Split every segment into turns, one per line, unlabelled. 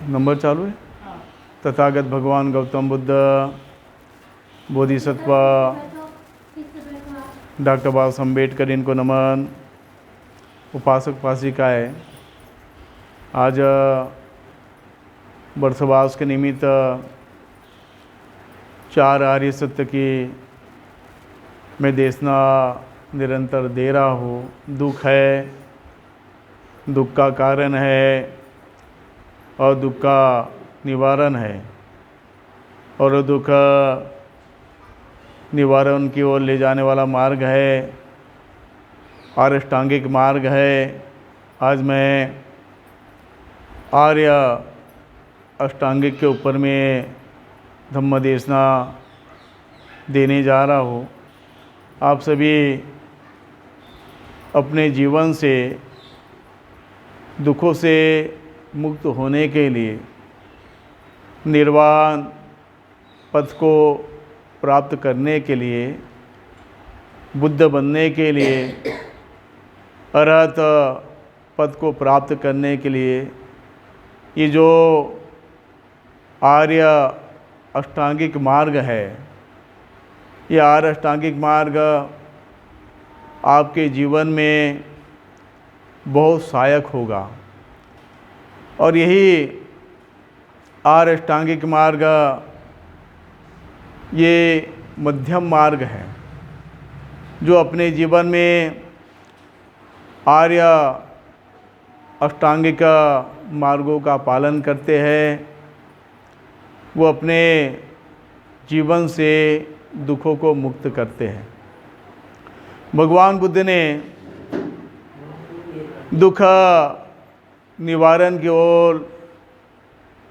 Number चालू है। तथागत भगवान गौतम बुद्ध, बोधिसत्व डॉक्टर बाबा साहब अम्बेडकर, इनको नमन। उपासक उपासिकाएँ, आज वर्षवास के निमित्त 4 आर्य सत्य की मैं देशना निरंतर दे रहा हूँ। दुख है, दुख का कारण है और दुख का निवारण है, और दुख निवारण की ओर ले जाने वाला मार्ग है, अष्टांगिक मार्ग है। आज मैं आर्य अष्टांगिक के ऊपर में धम्म देशना देने जा रहा हूँ। आप सभी अपने जीवन से दुखों से मुक्त होने के लिए, निर्वाण पथ को प्राप्त करने के लिए, बुद्ध बनने के लिए, अरहत पद को प्राप्त करने के लिए, ये जो आर्य अष्टांगिक मार्ग है, ये आर्य अष्टांगिक मार्ग आपके जीवन में बहुत सहायक होगा। और यही आर्य अष्टांगिक मार्ग ये मध्यम मार्ग है, जो अपने जीवन में आर्य अष्टांगिक मार्गों का पालन करते हैं, वो अपने जीवन से दुखों को मुक्त करते हैं। भगवान बुद्ध ने दुख निवारण की ओर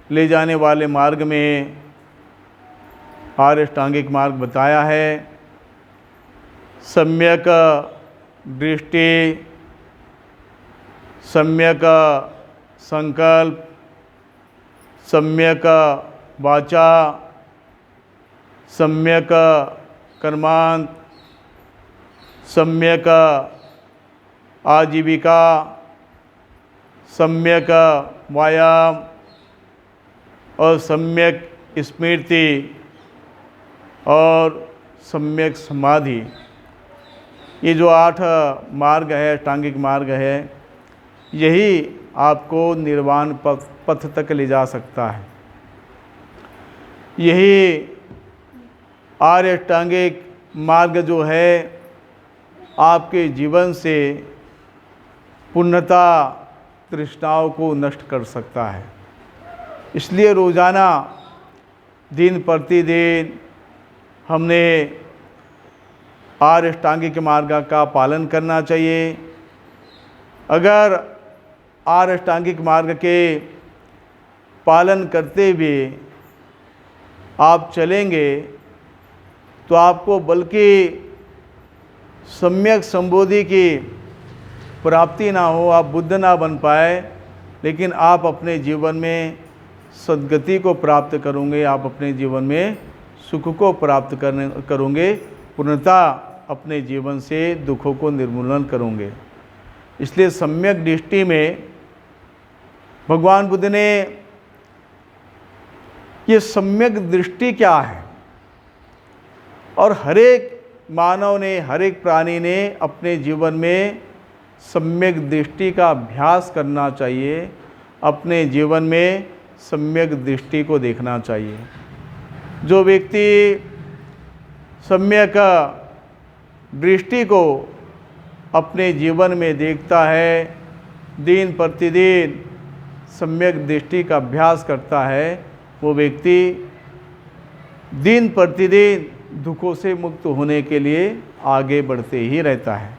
ले जाने वाले मार्ग में आर्य अष्टांगिक मार्ग बताया है। सम्यक दृष्टि, सम्यक संकल्प, सम्यक वाचा, सम्यक कर्मांत, सम्यक आजीविका, सम्यक व्यायाम और सम्यक स्मृति और सम्यक समाधि, ये जो 8 मार्ग है, अष्टांगिक मार्ग है, यही आपको निर्वाण पथ तक ले जा सकता है। यही आर्य अष्टांगिक मार्ग जो है आपके जीवन से पूर्णता तृष्णाओं को नष्ट कर सकता है। इसलिए रोज़ाना दिन प्रतिदिन हमने आर्य अष्टांगिक मार्ग का पालन करना चाहिए। अगर आर्य अष्टांगिक मार्ग के पालन करते हुए आप चलेंगे तो आपको बल्कि सम्यक संबोधि की प्राप्ति ना हो, आप बुद्ध ना बन पाए, लेकिन आप अपने जीवन में सद्गति को प्राप्त करोगे, आप अपने जीवन में सुख को प्राप्त करोगे, पूर्णता अपने जीवन से दुखों को निर्मूलन करोगे। इसलिए सम्यक दृष्टि में भगवान बुद्ध ने ये सम्यक दृष्टि क्या है, और हर एक मानव ने, हर एक प्राणी ने अपने जीवन में सम्यक दृष्टि का अभ्यास करना चाहिए। अपने जीवन में सम्यक दृष्टि को देखना चाहिए। जो व्यक्ति सम्यक दृष्टि को अपने जीवन में देखता है, दिन प्रतिदिन सम्यक दृष्टि का अभ्यास करता है, वो व्यक्ति दिन प्रतिदिन दुखों से मुक्त होने के लिए आगे बढ़ते ही रहता है।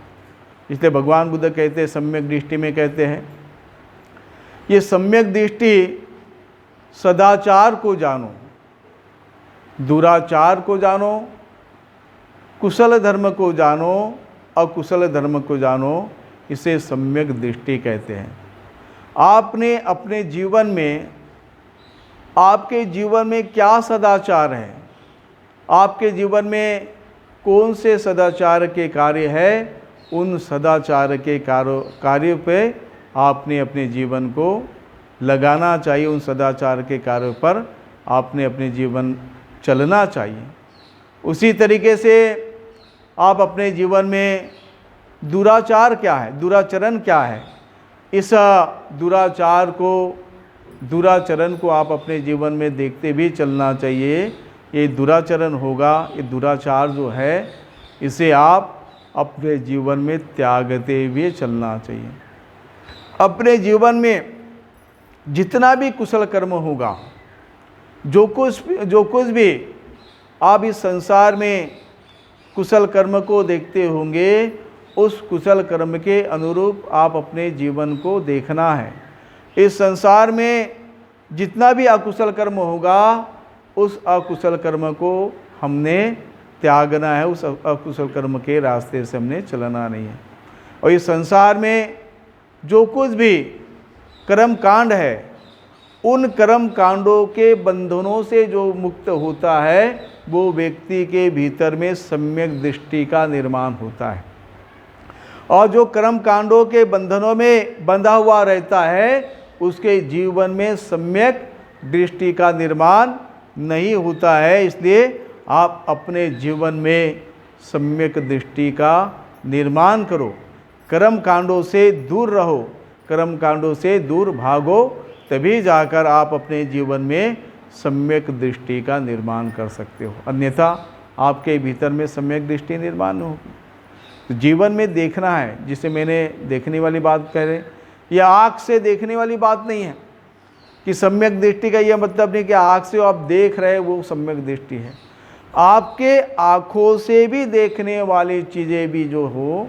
इसलिए भगवान बुद्ध कहते हैं, सम्यक दृष्टि में कहते हैं, ये सम्यक दृष्टि सदाचार को जानो, दुराचार को जानो, कुशल धर्म को जानो, अकुशल धर्म को जानो, इसे सम्यक दृष्टि कहते हैं। आपने अपने जीवन में, आपके जीवन में क्या सदाचार है, आपके जीवन में कौन से सदाचार के कार्य है, उन सदाचार के कार्यों पे आपने अपने जीवन को लगाना चाहिए, उन सदाचार के कार्यों पर आपने अपने जीवन चलना चाहिए। उसी तरीके से आप अपने जीवन में दुराचार क्या है, दुराचरण क्या है, इस दुराचरण को आप अपने जीवन में देखते भी चलना चाहिए। ये दुराचरण होगा, ये दुराचार जो है इसे आप अपने जीवन में त्यागते हुए चलना चाहिए। अपने जीवन में जितना भी कुशल कर्म होगा, जो कुछ भी आप इस संसार में कुशल कर्म को देखते होंगे, उस कुशल कर्म के अनुरूप आप अपने जीवन को देखना है। इस संसार में जितना भी अकुशल कर्म होगा, उस अकुशल कर्म को हमने त्यागना है, उस अकुशल कर्म के रास्ते से हमने चलना नहीं है। और इस संसार में जो कुछ भी कर्म कांड है, उन कर्म कांडों के बंधनों से जो मुक्त होता है, वो व्यक्ति के भीतर में सम्यक दृष्टि का निर्माण होता है। और जो कर्म कांडों के बंधनों में बंधा हुआ रहता है, उसके जीवन में सम्यक दृष्टि का निर्माण नहीं होता है। इसलिए आप अपने जीवन में सम्यक दृष्टि का निर्माण करो, कर्म कांडों से दूर रहो, कर्म कांडों से दूर भागो, तभी जाकर आप अपने जीवन में सम्यक दृष्टि का निर्माण कर सकते हो। अन्यथा आपके भीतर में सम्यक दृष्टि निर्माण नहीं होगी। तो जीवन में देखना है, जिसे मैंने देखने वाली बात कह रहे, यह आँख से देखने वाली बात नहीं है कि सम्यक दृष्टि का यह मतलब नहीं कि आँख से आप देख रहे वो सम्यक दृष्टि है। आपके आँखों से भी देखने वाली चीज़ें भी जो हो,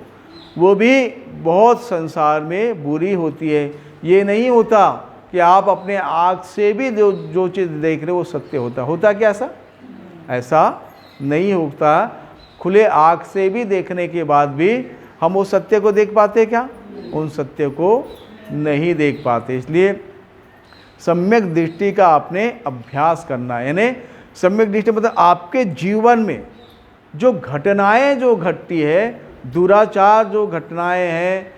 वो भी बहुत संसार में बुरी होती है। ये नहीं होता कि आप अपने आँख से भी जो चीज़ देख रहे हो वो सत्य होता क्या ऐसा नहीं होता। खुले आँख से भी देखने के बाद भी हम वो सत्य को देख पाते क्या? उन सत्य को नहीं देख पाते। इसलिए सम्यक दृष्टि का आपने अभ्यास करना है। यानी सम्यक दृष्टि मतलब आपके जीवन में जो घटनाएं जो घटती है, दुराचार जो घटनाएं हैं,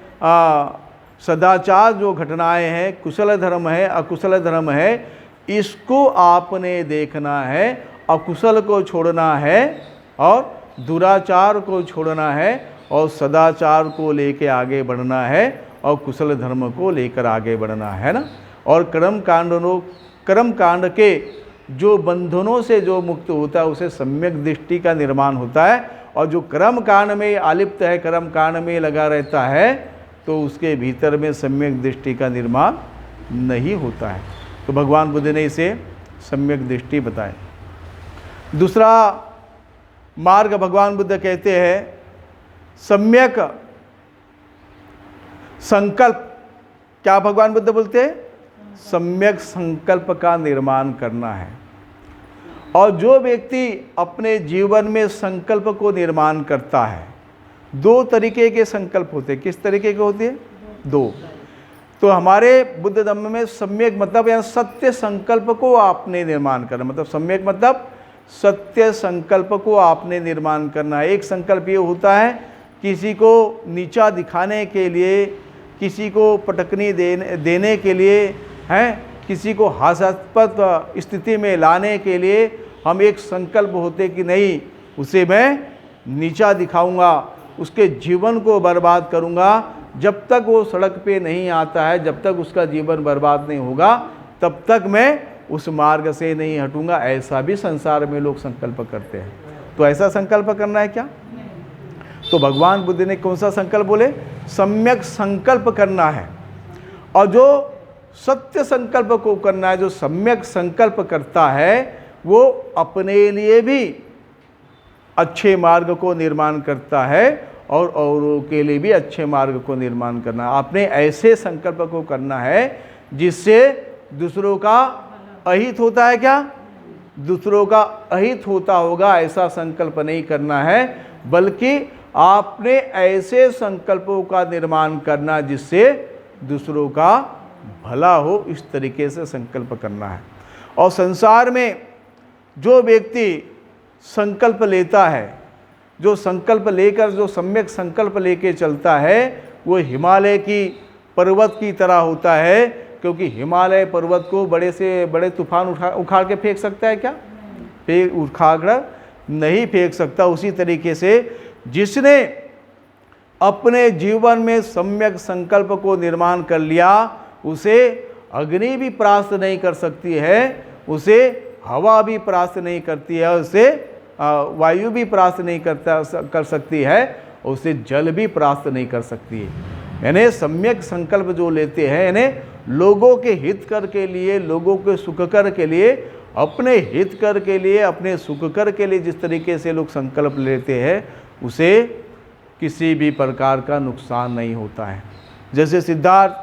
सदाचार जो घटनाएं हैं, कुशल धर्म है, अकुशल धर्म है, इसको आपने देखना है, अकुशल को छोड़ना है और दुराचार को छोड़ना है और सदाचार को लेके आगे बढ़ना है और कुशल धर्म को लेकर आगे बढ़ना है ना। और कर्म कांड के जो बंधनों से जो मुक्त होता है, उसे सम्यक दृष्टि का निर्माण होता है। और जो कर्म कांड में आलिप्त है, कर्म कांड में लगा रहता है, तो उसके भीतर में सम्यक दृष्टि का निर्माण नहीं होता है। तो भगवान बुद्ध ने इसे सम्यक दृष्टि बताए। दूसरा मार्ग भगवान बुद्ध कहते हैं सम्यक संकल्प। क्या भगवान बुद्ध बोलते हैं? सम्यक संकल्प का निर्माण करना है। और जो व्यक्ति अपने जीवन में संकल्प को निर्माण करता है, दो तरीके के संकल्प होते हैं। किस तरीके के होते हैं? दो। तो हमारे बुद्ध धर्म में सम्यक मतलब यानी सत्य संकल्प को आपने निर्माण करना, मतलब सम्यक मतलब सत्य संकल्प को आपने निर्माण करना है। एक संकल्प ये होता है किसी को नीचा दिखाने के लिए, किसी को पटकनी देने के लिए, हैं, किसी को हास्यास्पद स्थिति में लाने के लिए हम एक संकल्प होते कि नहीं, उसे मैं नीचा दिखाऊंगा, उसके जीवन को बर्बाद करूंगा। जब तक वो सड़क पे नहीं आता है, जब तक उसका जीवन बर्बाद नहीं होगा, तब तक मैं उस मार्ग से नहीं हटूंगा। ऐसा भी संसार में लोग संकल्प करते हैं। तो ऐसा संकल्प करना है क्या? तो भगवान बुद्ध ने कौन सा संकल्प बोले? सम्यक संकल्प करना है। और जो सत्य संकल्प को करना है, जो सम्यक संकल्प करता है, वो अपने लिए भी अच्छे मार्ग को निर्माण करता है और औरों के लिए भी अच्छे मार्ग को निर्माण करना है। आपने ऐसे संकल्प को करना है जिससे दूसरों का अहित होता है। क्या दूसरों का अहित होता होगा? ऐसा संकल्प नहीं करना है, बल्कि आपने ऐसे संकल्पों का निर्माण करना जिससे दूसरों का भला हो, इस तरीके से संकल्प करना है। और संसार में जो व्यक्ति संकल्प लेता है, जो संकल्प लेकर, जो सम्यक संकल्प लेके चलता है, वो हिमालय की पर्वत की तरह होता है क्योंकि हिमालय पर्वत को बड़े से बड़े तूफान उखाड़ के फेंक सकता है क्या? उखाड़ नहीं फेंक सकता। उसी तरीके से जिसने अपने जीवन में सम्यक संकल्प को निर्माण कर लिया, उसे अग्नि भी परास्त नहीं कर सकती है, उसे हवा भी परास्त नहीं करती है, उसे वायु भी परास्त नहीं कर सकती है, उसे जल भी परास्त नहीं कर सकती है। यानी सम्यक संकल्प जो लेते हैं, यानी लोगों के हित कर के लिए, लोगों के सुख कर के लिए, अपने हित कर के लिए, अपने सुख कर के लिए जिस तरीके से लोग संकल्प लेते हैं, उसे किसी भी प्रकार का नुकसान नहीं होता है। जैसे सिद्धार्थ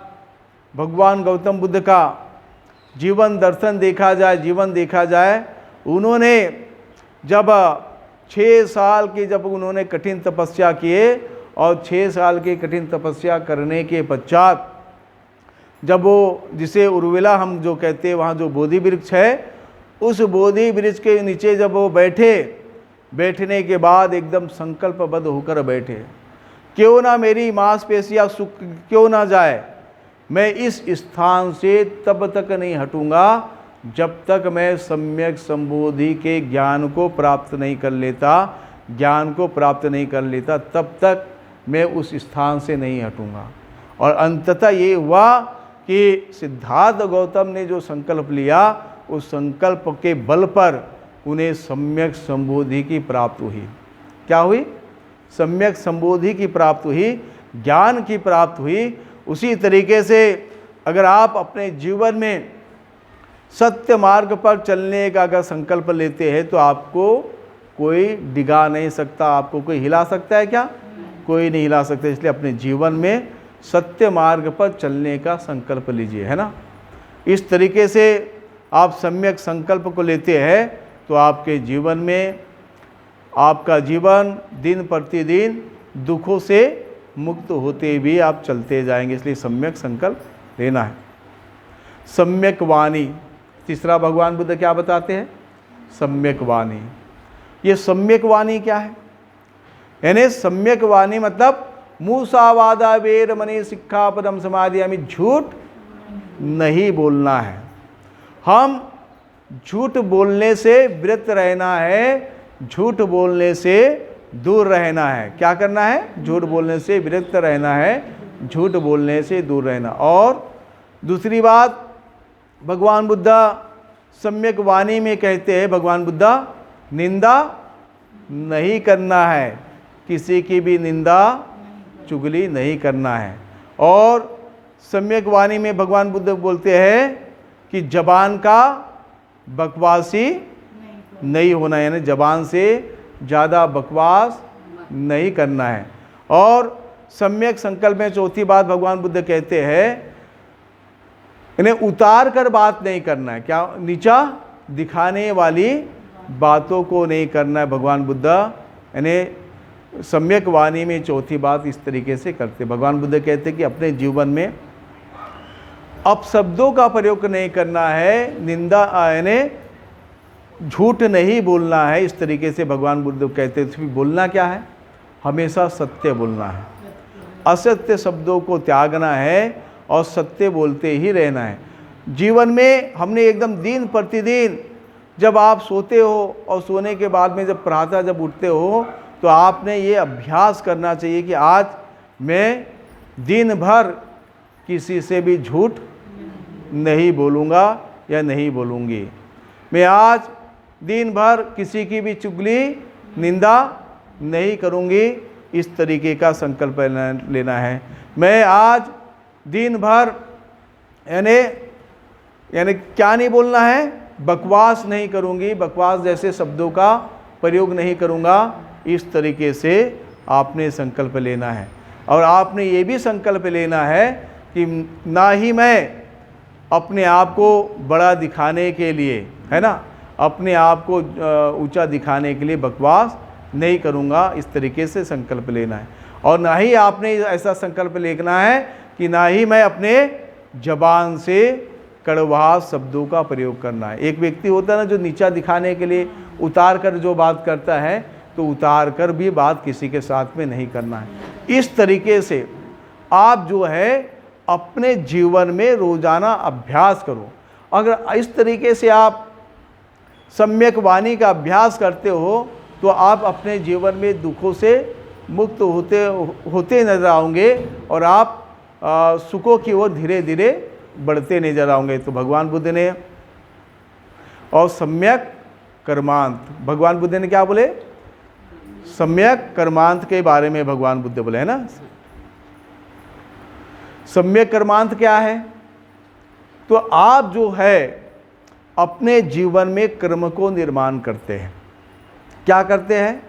भगवान गौतम बुद्ध का जीवन दर्शन देखा जाए, जीवन देखा जाए, उन्होंने जब 6 साल की जब उन्होंने कठिन तपस्या किए और 6 साल की कठिन तपस्या करने के पश्चात जब वो, जिसे उर्विला हम जो कहते हैं, वहाँ जो बोधि वृक्ष है, उस बोधि वृक्ष के नीचे जब वो बैठे, बैठने के बाद एकदम संकल्पबद्ध होकर बैठे, क्यों ना मेरी मांसपेशियां सूख क्यों ना जाए, मैं इस स्थान से तब तक नहीं हटूंगा जब तक मैं सम्यक संबोधि के ज्ञान को प्राप्त नहीं कर लेता, ज्ञान को प्राप्त नहीं कर लेता, तब तक मैं उस स्थान से नहीं हटूंगा। और अंततः ये हुआ कि सिद्धार्थ गौतम ने जो संकल्प लिया, उस संकल्प के बल पर उन्हें सम्यक संबोधि की प्राप्ति हुई। क्या हुई? सम्यक संबोधि की प्राप्ति हुई, ज्ञान की प्राप्ति हुई। उसी तरीके से अगर आप अपने जीवन में सत्य मार्ग पर चलने का अगर संकल्प लेते हैं, तो आपको कोई डिगा नहीं सकता, आपको कोई हिला सकता है क्या? कोई नहीं हिला सकता। इसलिए अपने जीवन में सत्य मार्ग पर चलने का संकल्प लीजिए, है ना। इस तरीके से आप सम्यक संकल्प को लेते हैं तो आपके जीवन में, आपका जीवन दिन प्रतिदिन दुखों से मुक्त होते भी आप चलते जाएंगे। इसलिए सम्यक संकल्प लेना है। सम्यक वाणी, तीसरा भगवान बुद्ध क्या बताते हैं? सम्यक वाणी। ये सम्यक वाणी क्या है? यानी सम्यक वाणी मतलब मूसावादा वेर मणि सिक्खापदम समाधि, हमें झूठ नहीं बोलना है। हम झूठ बोलने से विरत रहना है, झूठ बोलने से दूर रहना है। क्या करना है? झूठ बोलने से विरत रहना है, झूठ बोलने से दूर रहना। और दूसरी बात, भगवान बुद्धा सम्यक वाणी में कहते हैं, भगवान बुद्धा निंदा नहीं करना है, किसी की भी निंदा चुगली नहीं करना है। और सम्यक वाणी में भगवान बुद्ध बोलते हैं कि जबान का बकवासी नहीं होना, यानी जबान से ज़्यादा बकवास नहीं करना है। और सम्यक संकल्प में चौथी बात भगवान बुद्ध कहते हैं, इन्हें उतार कर बात नहीं करना है। क्या? नीचा दिखाने वाली बातों को नहीं करना है। भगवान बुद्ध यानी सम्यक वाणी में चौथी बात इस तरीके से करते। भगवान बुद्ध कहते कि अपने जीवन में अपशब्दों का प्रयोग नहीं करना है, निंदा यानी झूठ नहीं बोलना है। इस तरीके से भगवान बुद्ध कहते थे। बोलना क्या है? हमेशा सत्य बोलना है, असत्य शब्दों को त्यागना है और सत्य बोलते ही रहना है। जीवन में हमने एकदम दिन प्रतिदिन, जब आप सोते हो और सोने के बाद में जब प्रातः जब उठते हो, तो आपने ये अभ्यास करना चाहिए कि आज मैं दिन भर किसी से भी झूठ नहीं बोलूँगा या नहीं बोलूँगी। मैं आज दिन भर किसी की भी चुगली निंदा नहीं करूँगी। इस तरीके का संकल्प लेना है। मैं आज दिन भर यानी क्या नहीं बोलना है? बकवास नहीं करूँगी, बकवास जैसे शब्दों का प्रयोग नहीं करूँगा। इस तरीके से आपने संकल्प लेना है। और आपने ये भी संकल्प लेना है कि ना ही मैं अपने आप को बड़ा दिखाने के लिए, है ना, अपने आप को ऊंचा दिखाने के लिए बकवास नहीं करूँगा। इस तरीके से संकल्प लेना है। और ना ही आपने ऐसा संकल्प लेना है कि ना ही मैं अपने जबान से कड़वा शब्दों का प्रयोग करना है। एक व्यक्ति होता है ना जो नीचा दिखाने के लिए उतार कर जो बात करता है, तो उतार कर भी बात किसी के साथ में नहीं करना है। इस तरीके से आप जो है अपने जीवन में रोजाना अभ्यास करो। अगर इस तरीके से आप सम्यक वाणी का अभ्यास करते हो तो आप अपने जीवन में दुखों से मुक्त होते नजर आओगे और आप सुखों की ओर धीरे धीरे बढ़ते नजर आओगे। तो भगवान बुद्ध ने और सम्यक कर्मांत, भगवान बुद्ध ने क्या बोले? सम्यक कर्मांत के बारे में भगवान बुद्ध बोले, है ना। सम्यक कर्मांत क्या है? तो आप जो है अपने जीवन में कर्म को निर्माण करते हैं। क्या करते हैं?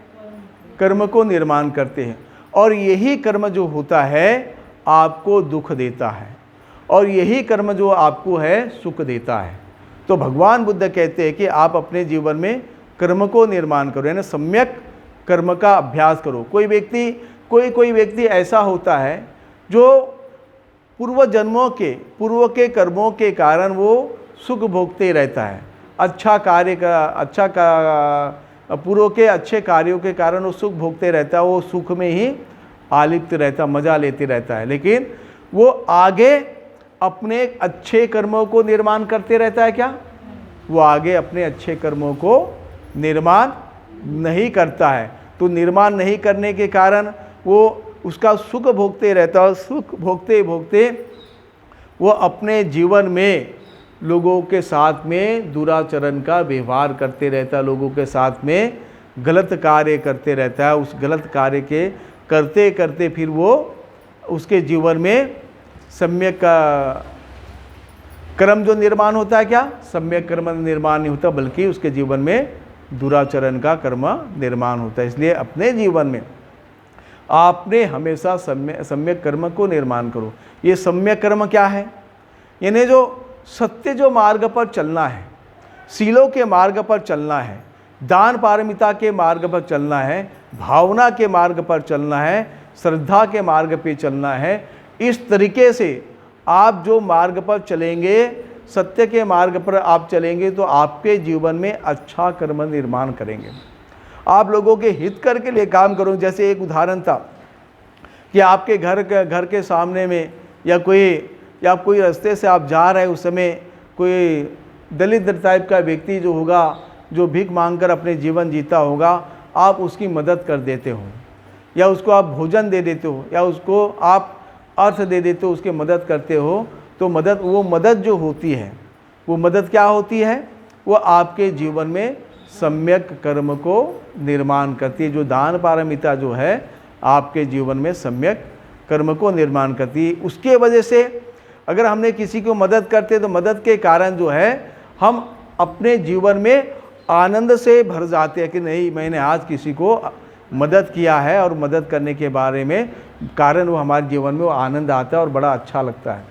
कर्म को निर्माण करते हैं, और यही कर्म जो होता है आपको दुख देता है, और यही कर्म जो आपको है सुख देता है। तो भगवान बुद्ध कहते हैं कि आप अपने जीवन में कर्म को निर्माण करो, यानी सम्यक कर्म का अभ्यास करो। कोई व्यक्ति ऐसा होता है जो पूर्व जन्मों के पूर्व के कर्मों के कारण वो सुख भोगते रहता है। पूर्व के अच्छे कार्यों के कारण वो सुख भोगते रहता है, वो सुख में ही आलिप्त रहता, मजा लेते रहता है, लेकिन वो आगे अपने अच्छे कर्मों को निर्माण करते रहता है। क्या वो आगे अपने अच्छे कर्मों को निर्माण नहीं करता है? तो निर्माण नहीं करने के कारण वो उसका सुख भोगते रहता है। सुख भोगते भोगते वो अपने जीवन में लोगों के साथ में दुराचरण का व्यवहार करते रहता है, लोगों के साथ में गलत कार्य करते रहता है। उस गलत कार्य के करते करते फिर वो उसके जीवन में सम्यक कर्म जो निर्माण होता है, क्या सम्यक कर्म निर्माण नहीं होता, बल्कि उसके जीवन में दुराचरण का कर्म निर्माण होता है। इसलिए अपने जीवन में आपने हमेशा सम्यक कर्म को निर्माण करो। ये सम्यक कर्म क्या है? यानी जो सत्य जो मार्ग पर चलना है, सीलों के मार्ग पर चलना है, दान पारमिता के मार्ग पर चलना है, भावना के मार्ग पर चलना है, श्रद्धा के मार्ग पे चलना है। इस तरीके से आप जो मार्ग पर चलेंगे, सत्य के मार्ग पर आप चलेंगे, तो आपके जीवन में अच्छा कर्म निर्माण करेंगे। आप लोगों के हित कर के लिए काम करो। जैसे एक उदाहरण था कि आपके घर के सामने में या कोई रास्ते से आप जा रहे हैं, उस समय कोई दलित टाइप का व्यक्ति जो होगा, जो भीख मांगकर अपने जीवन जीता होगा, आप उसकी मदद कर देते हो, या उसको आप भोजन दे देते हो, या उसको आप अर्थ दे देते हो, उसकी मदद करते हो, तो वो मदद जो होती है, वो मदद क्या होती है? वो आपके जीवन में सम्यक कर्म को निर्माण करती है। जो दान पारमिता जो है आपके जीवन में सम्यक कर्म को निर्माण करती है। उसके वजह से अगर हमने किसी को मदद करते तो मदद के कारण जो है हम अपने जीवन में आनंद से भर जाते हैं कि नहीं, मैंने आज किसी को मदद किया है, और मदद करने के बारे में कारण वो हमारे जीवन में वो आनंद आता है और बड़ा अच्छा लगता है।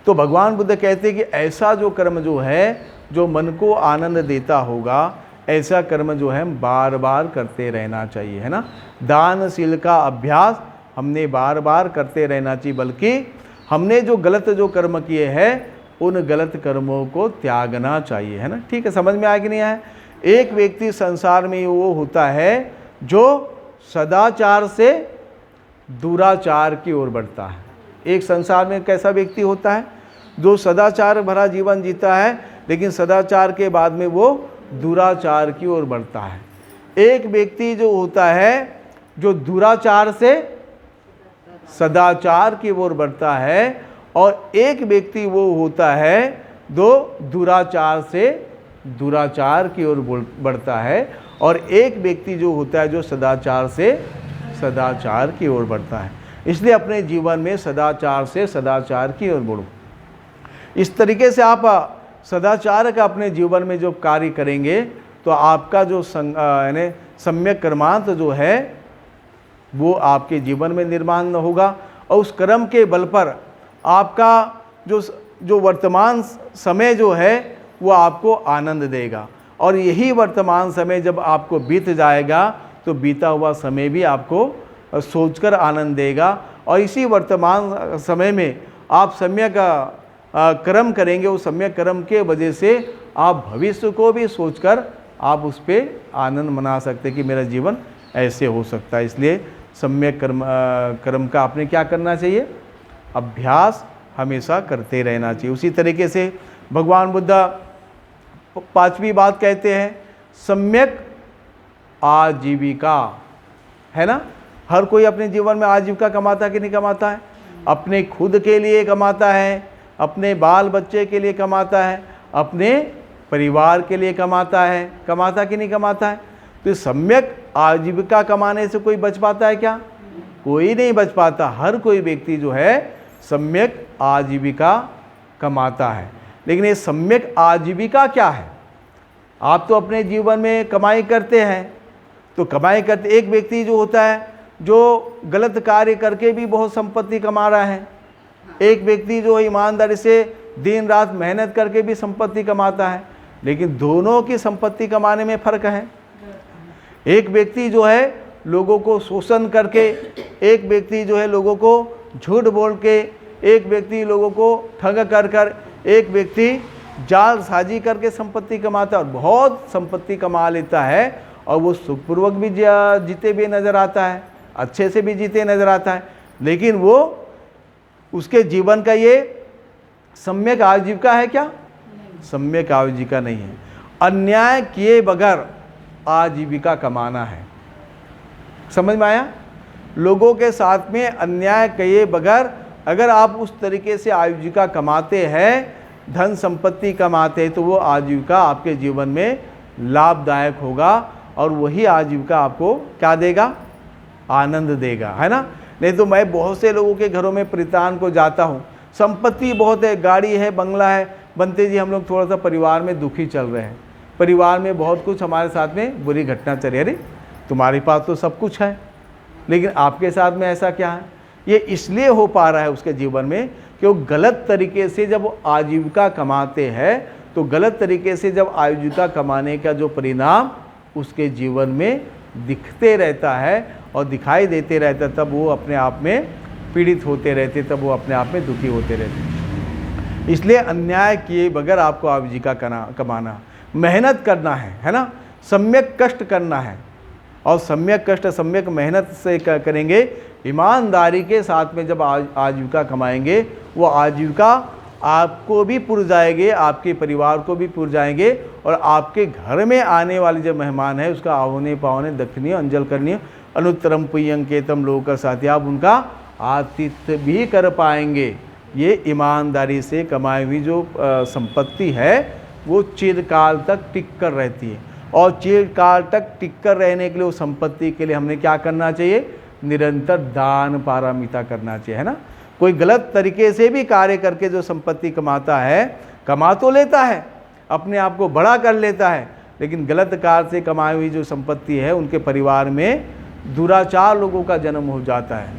तो भगवान बुद्ध कहते हैं कि ऐसा जो कर्म जो है, जो मन को आनंद देता होगा, ऐसा कर्म जो है बार बार करते रहना चाहिए, है ना। दानशील का अभ्यास हमने बार बार करते रहना चाहिए, बल्कि हमने जो गलत जो कर्म किए हैं उन गलत कर्मों को त्यागना चाहिए, है ना। ठीक है, समझ में आया कि नहीं आया? एक व्यक्ति संसार में वो होता है जो सदाचार से दुराचार की ओर बढ़ता है। एक संसार में कैसा व्यक्ति होता है जो सदाचार भरा जीवन जीता है, लेकिन सदाचार के बाद में वो दुराचार की ओर बढ़ता है। एक व्यक्ति जो होता है जो दुराचार से सदाचार की ओर बढ़ता है, और एक व्यक्ति वो होता है जो दुराचार से दुराचार की ओर बढ़ता है, और एक व्यक्ति जो होता है जो सदाचार से सदाचार की ओर बढ़ता है। इसलिए अपने जीवन में सदाचार से सदाचार की ओर बढ़ो। इस तरीके से आप सदाचार का अपने जीवन में जो कार्य करेंगे तो आपका जो सम्यक कर्मांत जो है वो आपके जीवन में निर्माण होगा, और उस कर्म के बल पर आपका जो वर्तमान समय जो है वो आपको आनंद देगा, और यही वर्तमान समय जब आपको बीत जाएगा तो बीता हुआ समय भी आपको सोचकर आनंद देगा। और इसी वर्तमान समय में आप सम्यक कर्म करेंगे, उस सम्यक कर्म के वजह से आप भविष्य को भी सोचकर आप उस पर आनंद मना सकते कि मेरा जीवन ऐसे हो सकता है। इसलिए सम्यक कर्म का आपने क्या करना चाहिए? अभ्यास हमेशा करते रहना चाहिए। उसी तरीके से भगवान बुद्ध पांचवी बात कहते हैं, सम्यक आजीविका, है ना। हर कोई अपने जीवन में आजीविका कमाता है कि नहीं कमाता है? अपने खुद के लिए कमाता है, अपने बाल बच्चे के लिए कमाता है, अपने परिवार के लिए कमाता कि नहीं कमाता है? तो सम्यक आजीविका कमाने से कोई बच पाता है क्या? कोई नहीं बच पाता। हर कोई व्यक्ति जो है सम्यक आजीविका कमाता है। लेकिन ये सम्यक आजीविका क्या है? आप तो अपने जीवन में कमाई करते हैं, तो कमाई करते, एक व्यक्ति जो होता है जो गलत कार्य करके भी बहुत संपत्ति कमा रहा है, एक व्यक्ति जो ईमानदारी से दिन रात मेहनत करके भी संपत्ति कमाता है, लेकिन दोनों की संपत्ति कमाने में फ़र्क है। एक व्यक्ति जो है लोगों को शोषण करके, एक व्यक्ति जो है लोगों को झूठ बोल के, एक व्यक्ति लोगों को ठग कर, एक व्यक्ति जालसाजी करके संपत्ति कमाता है और बहुत संपत्ति कमा लेता है, और वो सुखपूर्वक भी जीते भी नज़र आता है, अच्छे से भी जीते नज़र आता है, लेकिन वो उसके जीवन का ये सम्यक आजीविका है क्या? सम्यक आजीविका नहीं है। अन्याय किए बगैर आजीविका कमाना है। समझ में आया? लोगों के साथ में अन्याय किए बगैर अगर आप उस तरीके से आजीविका कमाते हैं, धन संपत्ति कमाते हैं, तो वो आजीविका आपके जीवन में लाभदायक होगा, और वही आजीविका आपको क्या देगा? आनंद देगा, है ना। नहीं तो मैं बहुत से लोगों के घरों में परितान को जाता हूँ, संपत्ति बहुत है, गाड़ी है, बंगला है, बनते जी हम लोग थोड़ा सा परिवार में दुखी चल रहे हैं, परिवार में बहुत कुछ हमारे साथ में बुरी घटना चल रही है। अरे तुम्हारे पास तो सब कुछ है, लेकिन आपके साथ में ऐसा क्या है? ये इसलिए हो पा रहा है उसके जीवन में कि वो गलत तरीके से जब आजीविका कमाते हैं, तो गलत तरीके से जब आजीविका कमाने का जो परिणाम उसके जीवन में दिखते रहता है और दिखाई देते रहता है, तब वो अपने आप में पीड़ित होते रहते, तब वो अपने आप में दुखी होते रहते। इसलिए अन्याय किए बगैर आपको आजीविका कमाना, मेहनत करना है ना, सम्यक कष्ट करना है, और सम्यक कष्ट सम्यक मेहनत से करेंगे, ईमानदारी के साथ में जब आजीविका कमाएंगे, वो आजीविका आपको भी पुर जाएंगे, आपके परिवार को भी पुर जाएंगे, और आपके घर में आने वाले जो मेहमान है उसका आवने पावने दक्षिणीय अंजल करनीय अनुत्तरम पुयंकेतम लोक साथी, आप उनका आतिथ्य भी कर पाएंगे। ये ईमानदारी से कमाई हुई जो संपत्ति है वो चिरकाल तक टिक कर रहती है, और चिरकाल तक टिक कर रहने के लिए उस संपत्ति के लिए हमने क्या करना चाहिए? निरंतर दान पारमिता करना चाहिए, है ना। कोई गलत तरीके से भी कार्य करके जो संपत्ति कमाता है, कमा तो लेता है, अपने आप को बड़ा कर लेता है, लेकिन गलत कार्य से कमाई हुई जो संपत्ति है उनके परिवार में दुराचार लोगों का जन्म हो जाता है,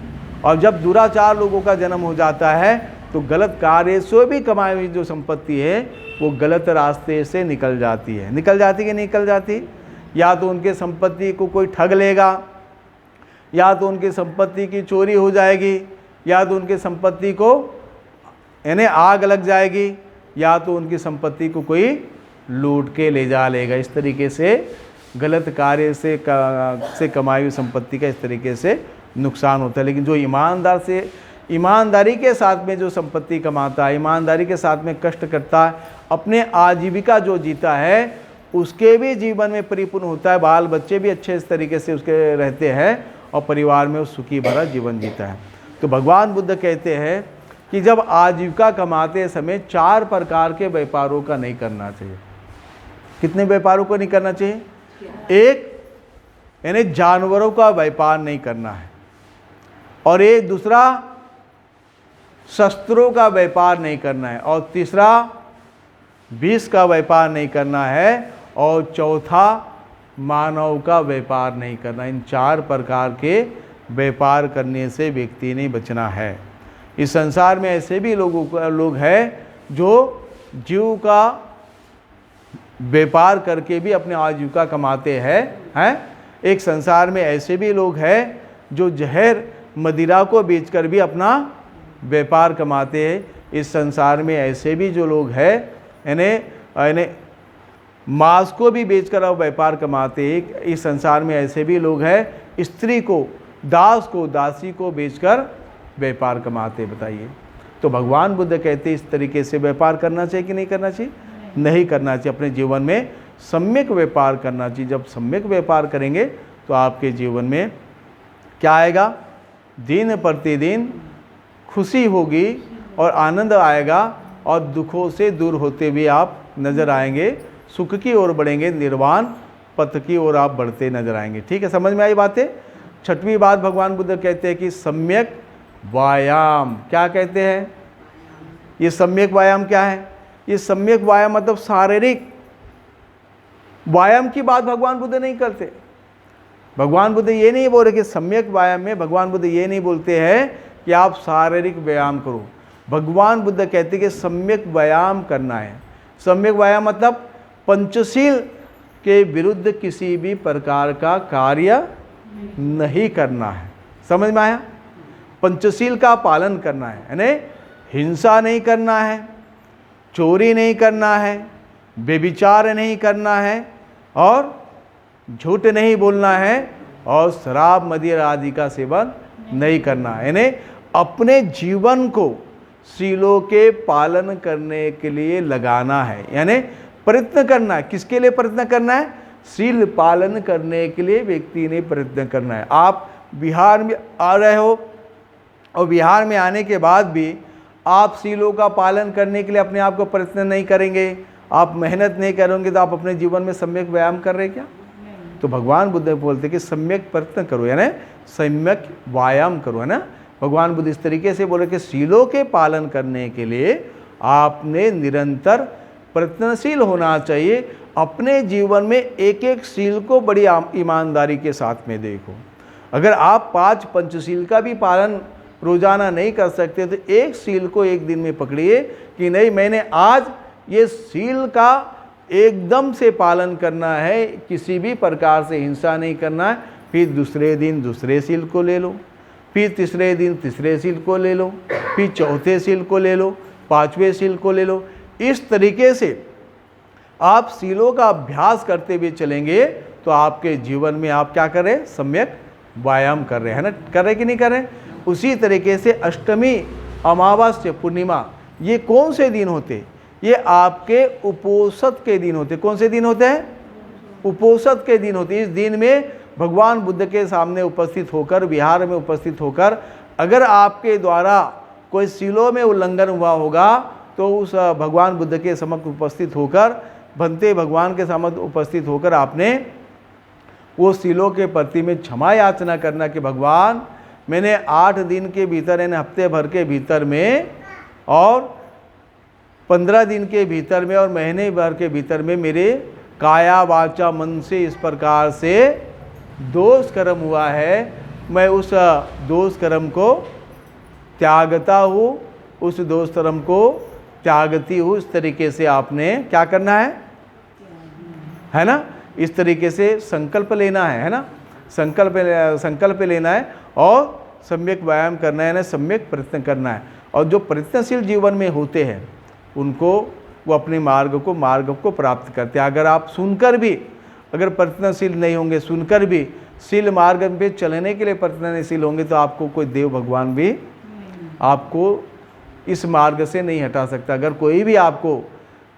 और जब दुराचार लोगों का जन्म हो जाता है तो गलत कार्य से भी कमाई हुई जो संपत्ति है वो गलत रास्ते से निकल जाती है। निकल जाती कि निकल जाती? या तो उनके संपत्ति को कोई ठग लेगा, या तो उनकी संपत्ति की चोरी हो जाएगी, या तो उनकी संपत्ति को यानी आग लग जाएगी, या तो उनकी संपत्ति को कोई लूट के ले जा लेगा। इस तरीके से गलत कार्य से कमाई हुई संपत्ति का इस तरीके से नुकसान होता है। लेकिन जो ईमानदारी के साथ में जो संपत्ति कमाता है, ईमानदारी के साथ में कष्ट करता है, अपने आजीविका जो जीता है, उसके भी जीवन में परिपूर्ण होता है, बाल बच्चे भी अच्छे इस तरीके से उसके रहते हैं, और परिवार में वो सुखी भरा जीवन जीता है। तो भगवान बुद्ध कहते हैं कि जब आजीविका कमाते समय 4 प्रकार के व्यापारों का नहीं करना चाहिए। कितने व्यापारों को नहीं करना चाहिए? एक यानी जानवरों का व्यापार नहीं करना है, और एक दूसरा शस्त्रों का व्यापार नहीं करना है, और तीसरा विष का व्यापार नहीं करना है, और चौथा मानव का व्यापार नहीं करना। इन 4 प्रकार के व्यापार करने से व्यक्ति नहीं बचना है। इस संसार में ऐसे भी लोग हैं जो जीव का व्यापार करके भी अपने आजीविका कमाते हैं। एक संसार में ऐसे भी लोग हैं जो जहर मदिरा को बेचकर भी अपना व्यापार कमाते हैं। इस संसार में ऐसे भी जो लोग हैं यानी मांस को भी बेचकर अब व्यापार कमाते हैं। इस संसार में ऐसे भी लोग हैं स्त्री को, दास को, दासी को बेचकर व्यापार कमाते। बताइए। तो भगवान बुद्ध कहते हैं इस तरीके से व्यापार करना चाहिए कि नहीं करना चाहिए? नहीं करना चाहिए। अपने जीवन में सम्यक व्यापार करना चाहिए। जब सम्यक व्यापार करेंगे तो आपके जीवन में क्या आएगा? दिन प्रतिदिन खुशी होगी और आनंद आएगा और दुखों से दूर होते हुए आप नज़र आएंगे, सुख की ओर बढ़ेंगे, निर्वाण पथ की ओर आप बढ़ते नजर आएंगे। ठीक है, समझ में आई बातें? छठवीं बात भगवान बुद्ध कहते हैं कि सम्यक व्यायाम। क्या कहते हैं? ये सम्यक व्यायाम क्या है? ये सम्यक व्यायाम मतलब शारीरिक व्यायाम की बात भगवान बुद्ध नहीं करते। भगवान बुद्ध ये नहीं बोल रहे कि सम्यक व्यायाम में, भगवान बुद्ध ये नहीं बोलते हैं कि आप शारीरिक व्यायाम करो। भगवान बुद्ध कहते हैं कि सम्यक व्यायाम करना है। सम्यक व्यायाम मतलब पंचशील के विरुद्ध किसी भी प्रकार का कार्य नहीं करना है। समझ में आया? पंचशील का पालन करना है, यानी हिंसा नहीं करना है, चोरी नहीं करना है, व्यभिचार नहीं करना है और झूठ नहीं बोलना है और शराब मदिरा आदि का सेवन नहीं करना है। यानी अपने जीवन को शीलों के पालन करने के लिए लगाना है, यानी प्रयत्न करना है। किसके लिए प्रयत्न करना है? शील पालन करने के लिए व्यक्ति ने प्रयत्न करना है। आप बिहार में आ रहे हो और बिहार में आने के बाद भी आप शीलों का पालन करने के लिए अपने आप को प्रयत्न नहीं करेंगे, आप मेहनत नहीं करेंगे, तो आप अपने जीवन में सम्यक व्यायाम कर रहे क्या? तो भगवान बुद्ध बोलते कि सम्यक प्रयत्न करो, यानी सम्यक व्यायाम करो, है ना। भगवान बुद्ध इस तरीके से बोले कि शीलों के पालन करने के लिए आपने निरंतर प्रयत्नशील होना चाहिए। अपने जीवन में एक एक शील को बड़ी ईमानदारी के साथ में देखो। अगर आप 5 पंचशील का भी पालन रोजाना नहीं कर सकते तो एक शील को एक दिन में पकड़िए कि नहीं, मैंने आज ये शील का एकदम से पालन करना है, किसी भी प्रकार से हिंसा नहीं करना है। फिर दूसरे दिन दूसरे शील को ले लो, फिर तीसरे दिन तीसरे शील को ले लो, फिर चौथे शील को ले लो, 5वें शील को ले लो। इस तरीके से आप शीलों का अभ्यास करते हुए चलेंगे तो आपके जीवन में आप क्या कर रहे हैं? सम्यक व्यायाम कर रहे हैं ना, कर रहे कि नहीं कर रहे? उसी तरीके से अष्टमी, अमावस्या, पूर्णिमा, ये कौन से दिन होते? ये आपके उपोषद के दिन होते। कौन से दिन होते हैं? उपोषद के दिन होते। इस दिन में भगवान बुद्ध के सामने उपस्थित होकर, विहार में उपस्थित होकर, अगर आपके द्वारा कोई शीलों में उल्लंघन हुआ होगा तो उस भगवान बुद्ध के समक्ष उपस्थित होकर, बनते भगवान के समक्ष उपस्थित होकर आपने वो शीलों के प्रति में क्षमा याचना करना कि भगवान, मैंने 8 दिन के भीतर, यानी हफ्ते भर के भीतर में और 15 दिन के भीतर में और महीने भर के भीतर में मेरे काया वाचा मन से इस प्रकार से दोष कर्म हुआ है, मैं उस दोष कर्म को त्यागता हूँ, उस दोष कर्म को त्यागती हूँ। इस तरीके से आपने क्या करना है ना? इस तरीके से संकल्प लेना है ना, संकल्प लेना है और सम्यक व्यायाम करना है ना, सम्यक प्रयत्न करना है। और जो प्रयत्नशील जीवन में होते हैं उनको, वो अपने मार्ग को प्राप्त करते हैं। अगर आप सुनकर भी, अगर प्रयत्नशील नहीं होंगे, सुनकर भी शील मार्ग पे चलने के लिए प्रयत्नशील होंगे तो आपको कोई देव भगवान भी आपको इस मार्ग से नहीं हटा सकता। अगर कोई भी आपको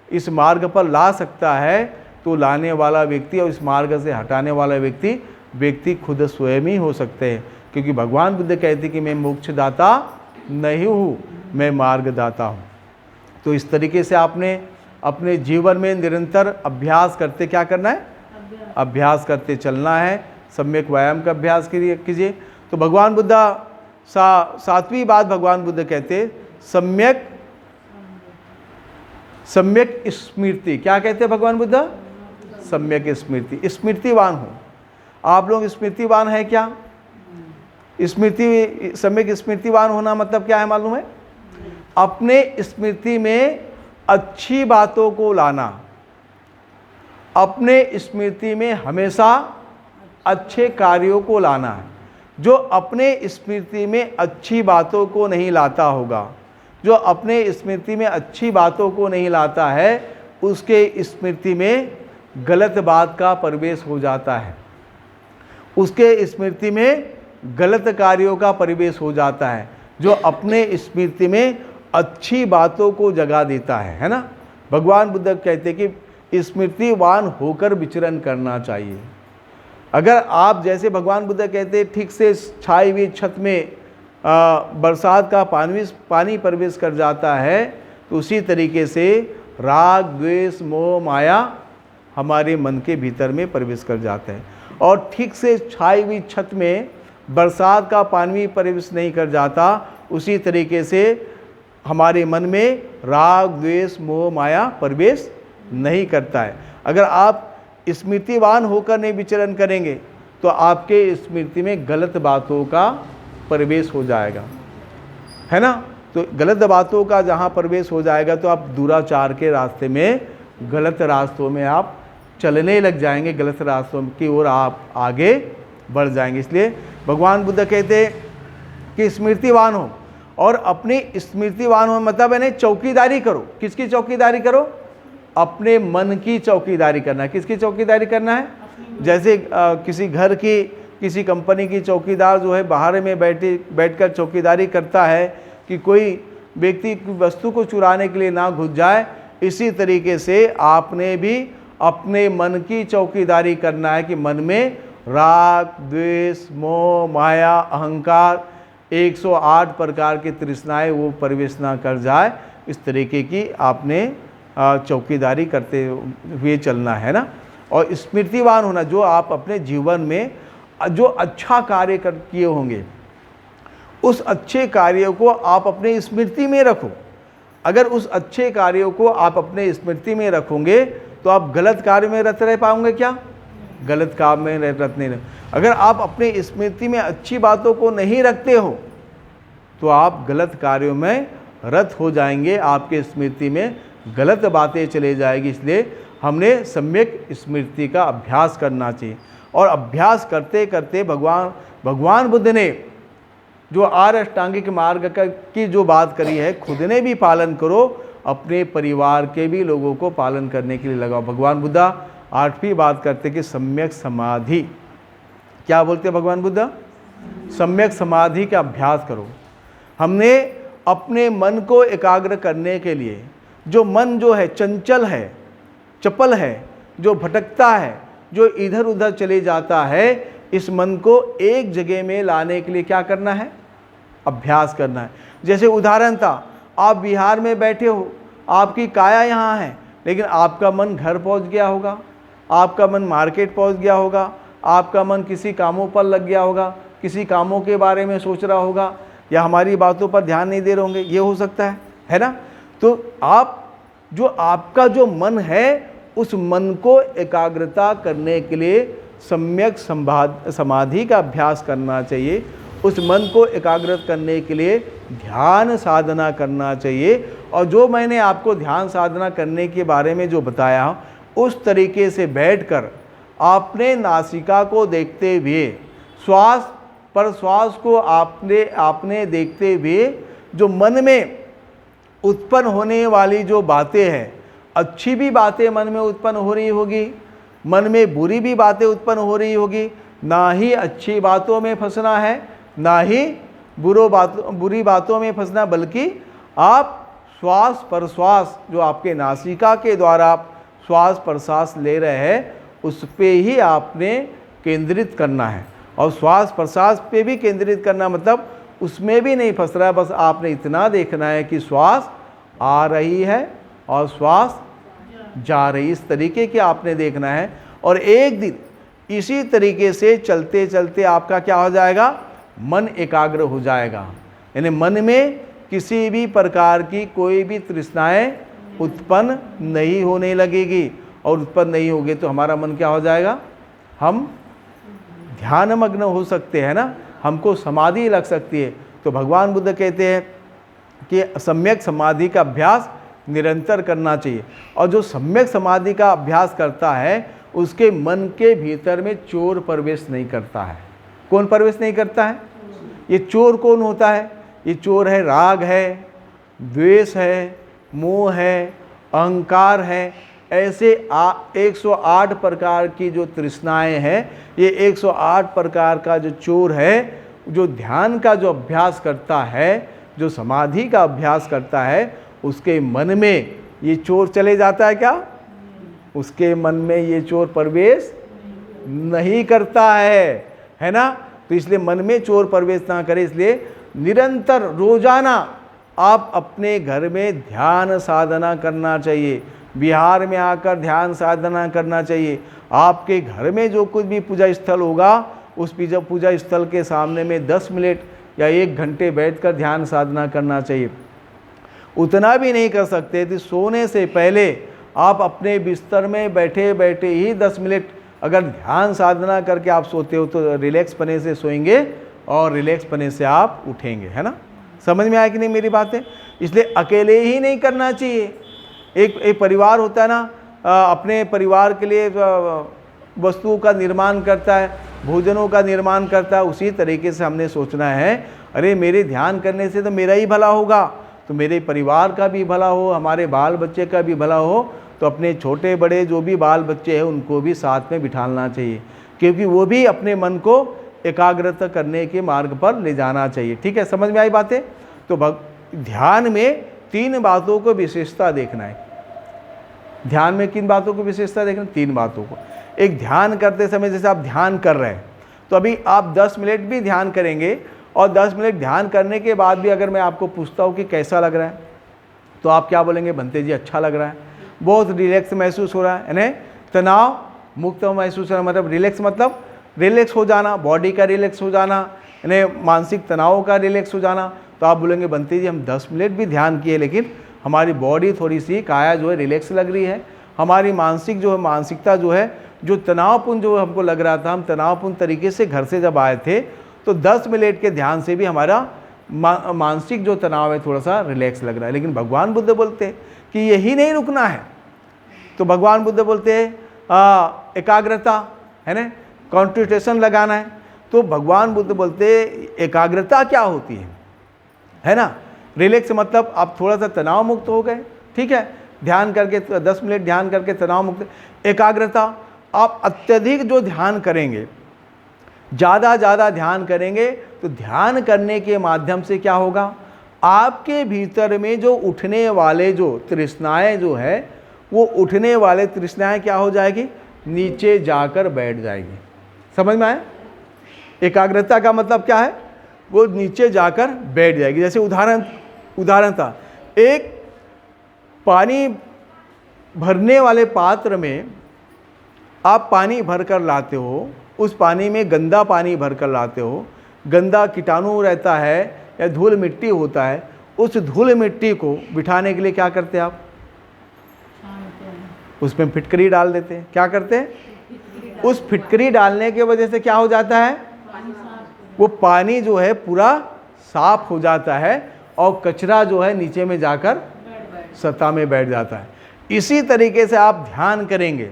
इस मार्ग पर ला सकता है तो लाने वाला व्यक्ति और इस मार्ग से हटाने वाला व्यक्ति खुद स्वयं ही हो सकते हैं, क्योंकि भगवान बुद्ध कहते कि मैं मोक्षदाता नहीं हूँ, मैं मार्गदाता हूँ। तो इस तरीके से आपने अपने जीवन में निरंतर अभ्यास करते क्या करना है? अभ्यास करते चलना है। सम्यक व्यायाम का अभ्यास कीजिए। तो भगवान बुद्ध 7वीं बात भगवान बुद्ध कहते सम्यक स्मृति। क्या कहते हैं भगवान बुद्ध? सम्यक स्मृति, स्मृतिवान हो। आप लोग स्मृतिवान है क्या? सम्यक स्मृतिवान होना मतलब क्या है मालूम है? अपने स्मृति में अच्छी बातों को लाना, अपने स्मृति में हमेशा अच्छे कार्यों को लाना है। जो अपने स्मृति में अच्छी बातों को नहीं लाता होगा, जो अपने स्मृति में अच्छी बातों को नहीं लाता है, उसके स्मृति में गलत बात का प्रवेश हो जाता है, उसके स्मृति में गलत कार्यों का प्रवेश हो जाता है। जो अपने स्मृति में अच्छी बातों को जगा देता है ना। भगवान बुद्ध कहते हैं कि स्मृतिवान होकर विचरण करना चाहिए। अगर आप, जैसे भगवान बुद्ध कहते हैं, ठीक से छाई हुई छत में बरसात का पानी प्रवेश कर जाता है, तो उसी तरीके से राग द्वेष मोह माया हमारे मन के भीतर में प्रवेश कर जाता है। और ठीक से छाई हुई छत में बरसात का पानी प्रवेश नहीं कर जाता, उसी तरीके से हमारे मन में राग द्वेष मोह माया प्रवेश नहीं करता है। अगर आप स्मृतिवान होकर नहीं विचरण करेंगे तो आपके स्मृति में गलत बातों का प्रवेश हो जाएगा, है ना। तो गलत बातों का जहाँ प्रवेश हो जाएगा तो आप दुराचार के रास्ते में, गलत रास्तों में आप चलने लग जाएंगे, गलत रास्तों की ओर आप आगे बढ़ जाएंगे। इसलिए भगवान बुद्ध कहते हैं कि स्मृतिवान हो, और अपनी स्मृतिवान हो मतलब यानी चौकीदारी करो। किसकी चौकीदारी करो? अपने मन की चौकीदारी करना है। किसकी चौकीदारी करना है? जैसे किसी घर की, किसी कंपनी की चौकीदार जो है बाहर में बैठकर चौकीदारी करता है कि कोई व्यक्ति वस्तु को चुराने के लिए ना घुस जाए, इसी तरीके से आपने भी अपने मन की चौकीदारी करना है कि मन में राग द्वेष मोह माया अहंकार 108 प्रकार की तृष्णाएं वो प्रवेश ना कर जाए। इस तरीके की आपने चौकीदारी करते हुए चलना है ना। और स्मृतिवान होना, जो आप अपने जीवन में जो अच्छा कार्य किए होंगे उस अच्छे कार्यों को आप अपने स्मृति में रखो। अगर उस अच्छे कार्यों को आप अपने स्मृति में रखोगे तो आप गलत कार्य में रत रह पाओगे क्या? गलत काम में रत नहीं रह। अगर आप अपने स्मृति में अच्छी बातों को नहीं रखते हो तो आप गलत कार्यों में रत हो जाएंगे, आपके स्मृति में गलत बातें चले जाएगी। इसलिए हमने सम्यक स्मृति का अभ्यास करना चाहिए। और अभ्यास करते करते भगवान बुद्ध ने जो आर्य अष्टांगिक मार्ग की जो बात करी है, खुद ने भी पालन करो, अपने परिवार के भी लोगों को पालन करने के लिए लगाओ। भगवान बुद्ध 8वीं बात करते कि सम्यक समाधि। क्या बोलते हैं भगवान बुद्ध? सम्यक समाधि का अभ्यास करो। हमने अपने मन को एकाग्र करने के लिए, जो मन जो है चंचल है, चपल है, जो भटकता है, जो इधर उधर चले जाता है, इस मन को एक जगह में लाने के लिए क्या करना है? अभ्यास करना है। जैसे उदाहरण था, आप बिहार में बैठे हो, आपकी काया यहाँ है, लेकिन आपका मन घर पहुँच गया होगा, आपका मन मार्केट पहुँच गया होगा, आपका मन किसी कामों पर लग गया होगा, किसी कामों के बारे में सोच रहा होगा, या हमारी बातों पर ध्यान नहीं दे रहे होंगे, ये हो सकता है ना। तो आपका जो मन है, उस मन को एकाग्रता करने के लिए सम्यक समाधि का अभ्यास करना चाहिए। उस मन को एकाग्रत करने के लिए ध्यान साधना करना चाहिए। और जो मैंने आपको ध्यान साधना करने के बारे में जो बताया, उस तरीके से बैठकर आपने नासिका को देखते हुए, श्वास पर श्वास को आपने देखते हुए, जो मन में उत्पन्न होने वाली जो बातें हैं, अच्छी भी बातें मन में उत्पन्न हो रही होगी, मन में बुरी भी बातें उत्पन्न हो रही होगी। ना ही अच्छी बातों में फंसना है, ना ही बुरी बातों में फंसना, बल्कि आप श्वास प्रश्वास जो आपके नासिका के द्वारा आप श्वास प्रश्वास ले रहे हैं, उस पे ही आपने केंद्रित करना है। और श्वास प्रश्वास पे भी केंद्रित करना मतलब उसमें भी नहीं फंस रहा है, बस आपने इतना देखना है कि श्वास आ रही है और श्वास जा रही, इस तरीके के आपने देखना है। और एक दिन इसी तरीके से चलते चलते आपका क्या हो जाएगा? मन एकाग्र हो जाएगा। यानी मन में किसी भी प्रकार की कोई भी तृष्णाएं उत्पन्न नहीं होने लगेगी, और उत्पन्न नहीं होगी तो हमारा मन क्या हो जाएगा? हम ध्यानमग्न हो सकते हैं ना, हमको समाधि लग सकती है। तो भगवान बुद्ध कहते हैं कि सम्यक समाधि का अभ्यास निरंतर करना चाहिए। और जो सम्यक समाधि का अभ्यास करता है, उसके मन के भीतर में चोर प्रवेश नहीं करता है। कौन प्रवेश नहीं करता है? ये चोर कौन होता है? ये चोर है राग है, द्वेष है, मोह है, अहंकार है। ऐसे 108 प्रकार की जो तृष्णाएं हैं, ये 108 प्रकार का जो चोर है, जो ध्यान का जो अभ्यास करता है, जो समाधि का अभ्यास करता है उसके मन में ये चोर चले जाता है क्या? उसके मन में ये चोर प्रवेश नहीं करता है ना। तो इसलिए मन में चोर प्रवेश ना करे, इसलिए निरंतर रोजाना आप अपने घर में ध्यान साधना करना चाहिए, बिहार में आकर ध्यान साधना करना चाहिए। आपके घर में जो कुछ भी पूजा स्थल होगा उस पूजा स्थल के सामने में 10 मिनट या 1 घंटे बैठकर ध्यान साधना करना चाहिए। उतना भी नहीं कर सकते तो सोने से पहले आप अपने बिस्तर में बैठे बैठे ही 10 मिनट अगर ध्यान साधना करके आप सोते हो तो रिलैक्स पने से सोएंगे और रिलैक्स पने से आप उठेंगे, है ना। समझ में आया कि नहीं मेरी बातें? इसलिए अकेले ही नहीं करना चाहिए। एक परिवार होता है ना, अपने परिवार के लिए वस्तुओं का निर्माण करता है, भोजनों का निर्माण करता है, उसी तरीके से हमने सोचना है अरे मेरे ध्यान करने से तो मेरा ही भला होगा, तो मेरे परिवार का भी भला हो, हमारे बाल बच्चे का भी भला हो। तो अपने छोटे बड़े जो भी बाल बच्चे हैं उनको भी साथ में बिठाना चाहिए, क्योंकि वो भी अपने मन को एकाग्रता करने के मार्ग पर ले जाना चाहिए। ठीक है, समझ में आई बातें? तो ध्यान में 3 बातों को विशेषता देखना है। ध्यान में किन बातों को विशेषता देखना? 3 बातों को। एक, ध्यान करते समय जैसे आप ध्यान कर रहे हैं तो अभी आप 10 मिनट भी ध्यान करेंगे और 10 मिनट ध्यान करने के बाद भी अगर मैं आपको पूछता हूँ कि कैसा लग रहा है तो आप क्या बोलेंगे? बनते जी अच्छा लग रहा है, बहुत रिलैक्स महसूस हो रहा है, यानी तनाव मुक्त महसूस हो रहा है। मतलब रिलैक्स हो जाना, बॉडी का रिलैक्स हो जाना, यानी मानसिक तनाव का रिलैक्स हो जाना। तो आप बोलेंगे बनते जी हम 10 मिनट भी ध्यान किए लेकिन हमारी बॉडी थोड़ी सी काया जो है रिलैक्स लग रही है, हमारी मानसिकता जो है जो तनावपूर्ण जो हमको लग रहा था, हम तनावपूर्ण तरीके से घर से जब आए थे तो 10 मिनट के ध्यान से भी हमारा मानसिक जो तनाव है थोड़ा सा रिलैक्स लग रहा है। लेकिन भगवान बुद्ध बोलते हैं कि यही नहीं रुकना है। तो भगवान बुद्ध बोलते हैं एकाग्रता, है ना, कंसंट्रेशन लगाना है। तो भगवान बुद्ध बोलते एकाग्रता क्या होती है ना। रिलैक्स मतलब आप थोड़ा सा तनाव मुक्त हो गए, ठीक है, ध्यान करके 10 मिनट ध्यान करके तनाव मुक्त। एकाग्रता आप अत्यधिक जो ध्यान करेंगे, ज़्यादा ध्यान करेंगे तो ध्यान करने के माध्यम से क्या होगा, आपके भीतर में जो उठने वाले जो तृष्णाएं जो है वो उठने वाले तृष्णाएं क्या हो जाएगी, नीचे जाकर बैठ जाएगी। समझ में आया? एकाग्रता का मतलब क्या है, वो नीचे जाकर बैठ जाएगी। जैसे उदाहरण था, एक पानी भरने वाले पात्र में आप पानी भर कर लाते हो, उस पानी में गंदा पानी भर कर लाते हो, गंदा कीटाणु रहता है या धूल मिट्टी होता है, उस धूल मिट्टी को बिठाने के लिए क्या करते हैं आप, उसमें फिटकरी डाल देते हैं। क्या करते हैं, उस फिटकरी डालने की वजह से क्या हो जाता है, वो पानी जो है पूरा साफ हो जाता है और कचरा जो है नीचे में जाकर सतह में बैठ जाता है। इसी तरीके से आप ध्यान करेंगे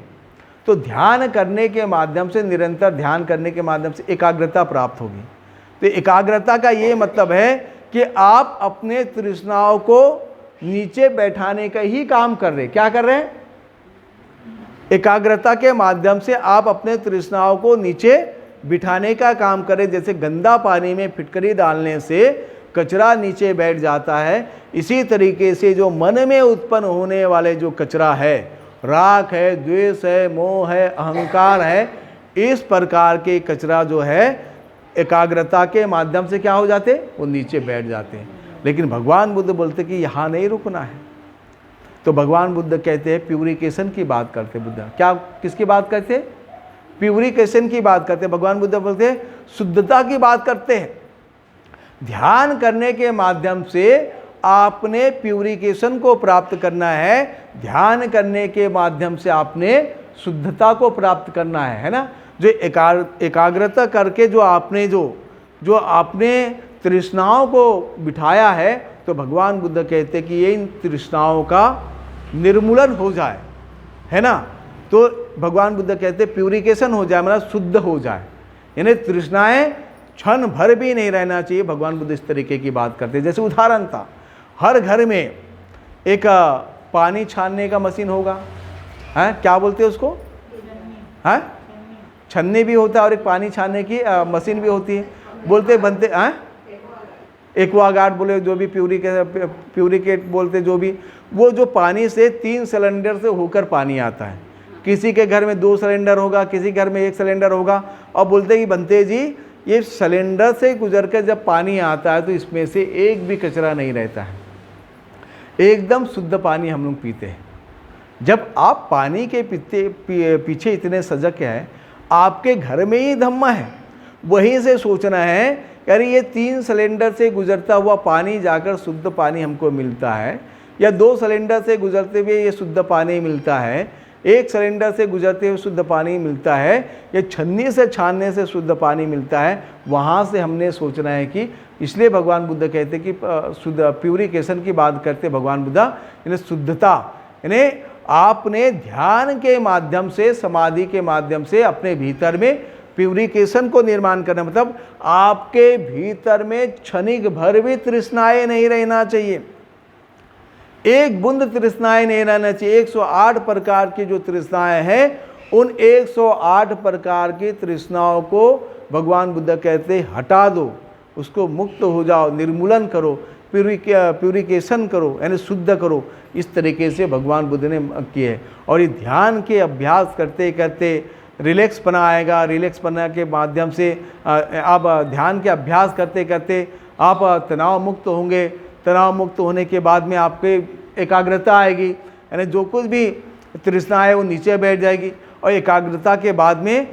तो ध्यान करने के माध्यम से, निरंतर ध्यान करने के माध्यम से एकाग्रता प्राप्त होगी। तो एकाग्रता का ये मतलब है कि आप अपने तृष्णाओं को नीचे बैठाने का ही काम कर रहे हैं। क्या कर रहे हैं, एकाग्रता के माध्यम से आप अपने तृष्णाओं को नीचे बिठाने का काम करें। जैसे गंदा पानी में फिटकरी डालने से कचरा नीचे बैठ जाता है, इसी तरीके से जो मन में उत्पन्न होने वाले जो कचरा है, राग है, द्वेष है, मोह है, अहंकार है, इस प्रकार के कचरा जो है एकाग्रता के माध्यम से क्या हो जाते, वो नीचे बैठ जाते हैं। लेकिन भगवान बुद्ध बोलते कि यहाँ नहीं रुकना है। तो भगवान बुद्ध कहते हैं प्यूरिफिकेशन की बात करते। बुद्ध क्या, किसकी बात करते हैं, प्यूरिफिकेशन की बात करते हैं। भगवान बुद्ध बोलते हैं शुद्धता की बात करते हैं। ध्यान करने के माध्यम से आपने प्यूरिफिकेशन को प्राप्त करना है, ध्यान करने के माध्यम से आपने शुद्धता को प्राप्त करना है ना। जो एकाग्रता करके जो आपने तृष्णाओं को बिठाया है, तो भगवान बुद्ध कहते कि ये इन तृष्णाओं का निर्मूलन हो जाए, है ना। तो भगवान बुद्ध कहते प्यूरिफिकेशन हो जाए, मतलब शुद्ध हो जाए, यानी तृष्णाएं क्षण भर भी नहीं रहना चाहिए। भगवान बुद्ध इस तरीके की बात करते हैं। जैसे उदाहरण था, हर घर में एक पानी छानने का मशीन होगा, है, क्या बोलते हैं उसको, है, छन्नी भी होता है और एक पानी छानने की मशीन भी होती है। बोलते बनते हैं एक्वागार्ड बोले, जो भी प्यूरिकेट बोलते, जो भी, वो जो पानी से 3 सिलेंडर से होकर पानी आता है। किसी के घर में 2 सिलेंडर होगा, किसी घर में 1 सिलेंडर होगा, और बोलते कि बनते जी ये सिलेंडर से गुजर कर जब पानी आता है तो इसमें से एक भी कचरा नहीं रहता है, एकदम शुद्ध पानी हम लोग पीते हैं। जब आप पानी के पीछे इतने सजग हैं, आपके घर में ही धम्मा है, वहीं से सोचना है यार ये 3 सिलेंडर से गुजरता हुआ पानी जाकर शुद्ध पानी हमको मिलता है, या 2 सिलेंडर से गुजरते हुए ये शुद्ध पानी मिलता है, 1 सिलेंडर से गुजरते हुए शुद्ध पानी मिलता है, या छन्नी से छानने से शुद्ध पानी मिलता है। वहाँ से हमने सोचना है कि, इसलिए भगवान बुद्ध कहते कि शुद्ध प्यूरिकेशन की बात करते भगवान बुद्ध, यानी शुद्धता, यानी आपने ध्यान के माध्यम से, समाधि के माध्यम से अपने भीतर में प्यूरिकेशन को निर्माण करना, मतलब आपके भीतर में क्षणिक भर भी तृष्णाएं नहीं रहना चाहिए, एक बूंद तृष्णाएं नहीं रहना चाहिए। 108 प्रकार की जो तृष्णाएं हैं, उन 108 प्रकार की तृष्णाओं को भगवान बुद्ध कहते हटा दो, उसको मुक्त हो जाओ, निर्मूलन करो, प्यूरिकेशन करो, यानी शुद्ध करो। इस तरीके से भगवान बुद्ध ने किए है। और ये ध्यान के अभ्यास करते करते रिलैक्स पना आएगा, रिलैक्स पना के माध्यम से आप ध्यान के अभ्यास करते करते आप तनाव मुक्त होंगे। तनाव मुक्त होने के बाद में आपके एकाग्रता आएगी, यानी जो कुछ भी तृष्णा है वो नीचे बैठ जाएगी, और एकाग्रता के बाद में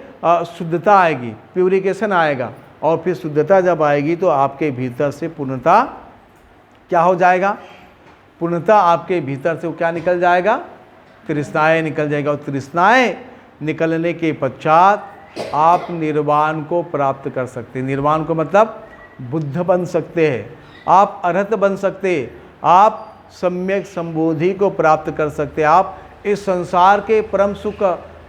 शुद्धता आएगी, प्यूरिकेशन आएगा, और फिर शुद्धता जब आएगी तो आपके भीतर से पूर्णता क्या हो जाएगा, पूर्णता आपके भीतर से वो क्या निकल जाएगा, तृष्णाएं निकल जाएगा। और तृष्णाएं निकलने के पश्चात आप निर्वाण को प्राप्त कर सकते हैं। निर्वाण को मतलब बुद्ध बन सकते हैं, आप अरहत बन सकते हैं, आप सम्यक संबोधि को प्राप्त कर सकते हैं, आप इस संसार के परम सुख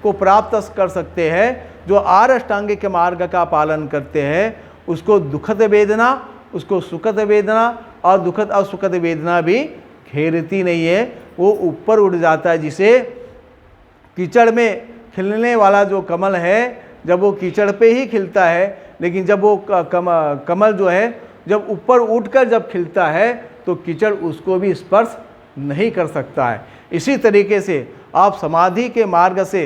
को प्राप्त कर सकते हैं। जो आर्य अष्टांगिक मार्ग का पालन करते हैं, उसको दुखद वेदना, उसको सुखद वेदना और दुखद और सुखद वेदना भी घेरती नहीं है, वो ऊपर उड़ जाता है। जिसे कीचड़ में खिलने वाला जो कमल है, जब वो कीचड़ पे ही खिलता है, लेकिन जब वो कमल जो है जब ऊपर उठकर जब खिलता है तो कीचड़ उसको भी स्पर्श नहीं कर सकता है। इसी तरीके से आप समाधि के मार्ग से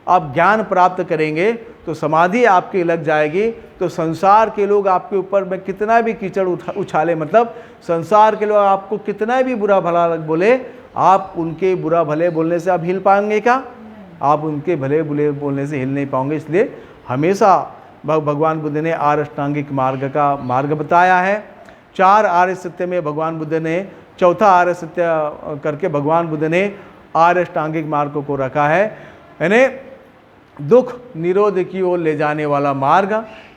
आप ज्ञान प्राप्त करेंगे तो समाधि आपकी लग जाएगी, तो संसार के लोग आपके ऊपर में कितना भी कीचड़ उछाले, मतलब संसार के लोग आपको कितना भी बुरा भला बोले, आप उनके बुरा भले बोलने से आप हिल पाएंगे क्या? आप उनके भले बुरे बोलने से हिल नहीं पाओगे। इसलिए हमेशा भगवान बुद्ध ने आर्य अष्टांगिक मार्ग का मार्ग बताया है। 4 आर्य सत्य में भगवान बुद्ध ने चौथा आर्य सत्य करके भगवान बुद्ध ने आर्य अष्टांगिक मार्ग को रखा है, यानी दुख निरोध की ओर ले जाने वाला मार्ग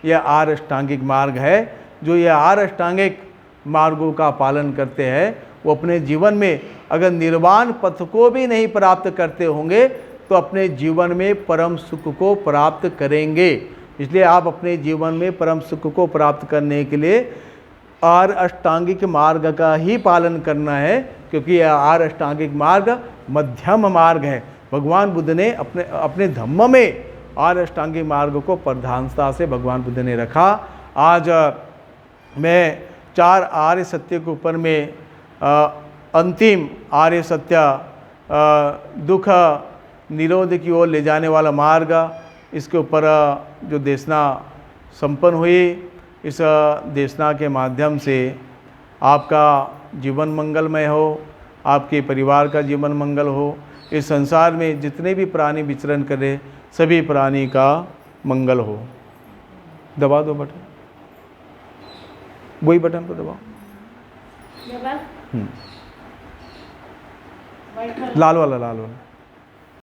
यह आर्य अष्टांगिक मार्ग है। जो ये आर्य अष्टांगिक मार्गों का पालन करते हैं वो अपने जीवन में अगर निर्वाण पथ को भी नहीं प्राप्त करते होंगे तो अपने जीवन में परम सुख को प्राप्त करेंगे। इसलिए आप अपने जीवन में परम सुख को प्राप्त करने के लिए आर्य अष्टांगिक मार्ग का ही पालन करना है, क्योंकि यह आर्य अष्टांगिक मार्ग मध्यम मार्ग है। भगवान बुद्ध ने अपने धम्म में आर्य अष्टांगिक मार्ग को प्रधानता से भगवान बुद्ध ने रखा। आज मैं 4 आर्य सत्य के ऊपर में अंतिम आर्य सत्य दुख निरोध की ओर ले जाने वाला मार्ग, इसके ऊपर जो देशना संपन्न हुई, इस देशना के माध्यम से आपका जीवन मंगलमय हो, आपके परिवार का जीवन मंगल हो, इस संसार में जितने भी प्राणी विचरण करें सभी प्राणी का मंगल हो। दबा दो बटन, वही बटन को दबाओ, लाल वाला, लाल वाला।